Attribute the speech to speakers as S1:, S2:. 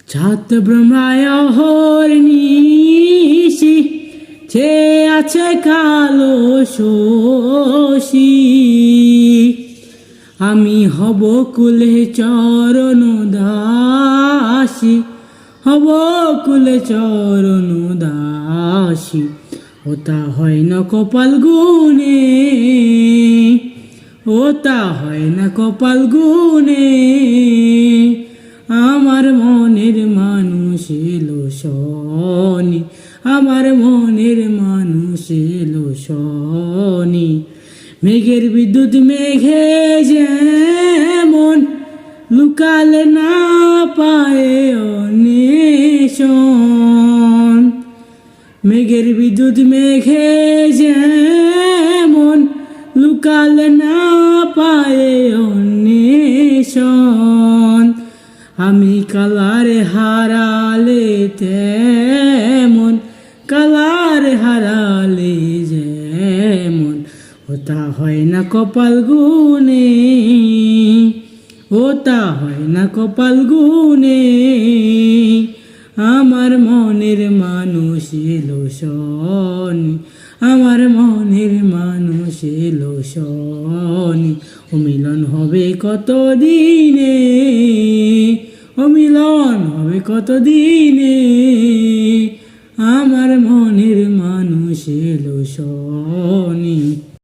S1: ছাত ব্রহ্মায় অহর্নিশি ছে আছে কালো শোষী। আমি হব কুলে চরণ দাসী, হব কুলে চরণ দাসী। ওটা হয় না কপাল গুনে, ওটা হয় না কপাল গুনে। আমার মনের মানুষ এলো শনি, আমার মনের মানুষ এলো শনি। মেঘের বিদ্যুৎ মেঘে যেমন লুকালে না পায় অন্বেষণ। মেঘের বিদ্যুৎ মেঘে যেমন লুকালে না পায় অন্বেষণ। আমি কালার হারালে তেমন, কালার হারালে যেমন। ওটা হয় না কপাল গুনে, ওটা হয় না কপাল গুনে। আমার মনের মানুষ এলো শনি, আমার মনের মানুষ এলো শনি। ও মিলন হবে কত দিনে, ও মিলন হবে কত দিনে। আমার মনের মানুষ এলো শনি।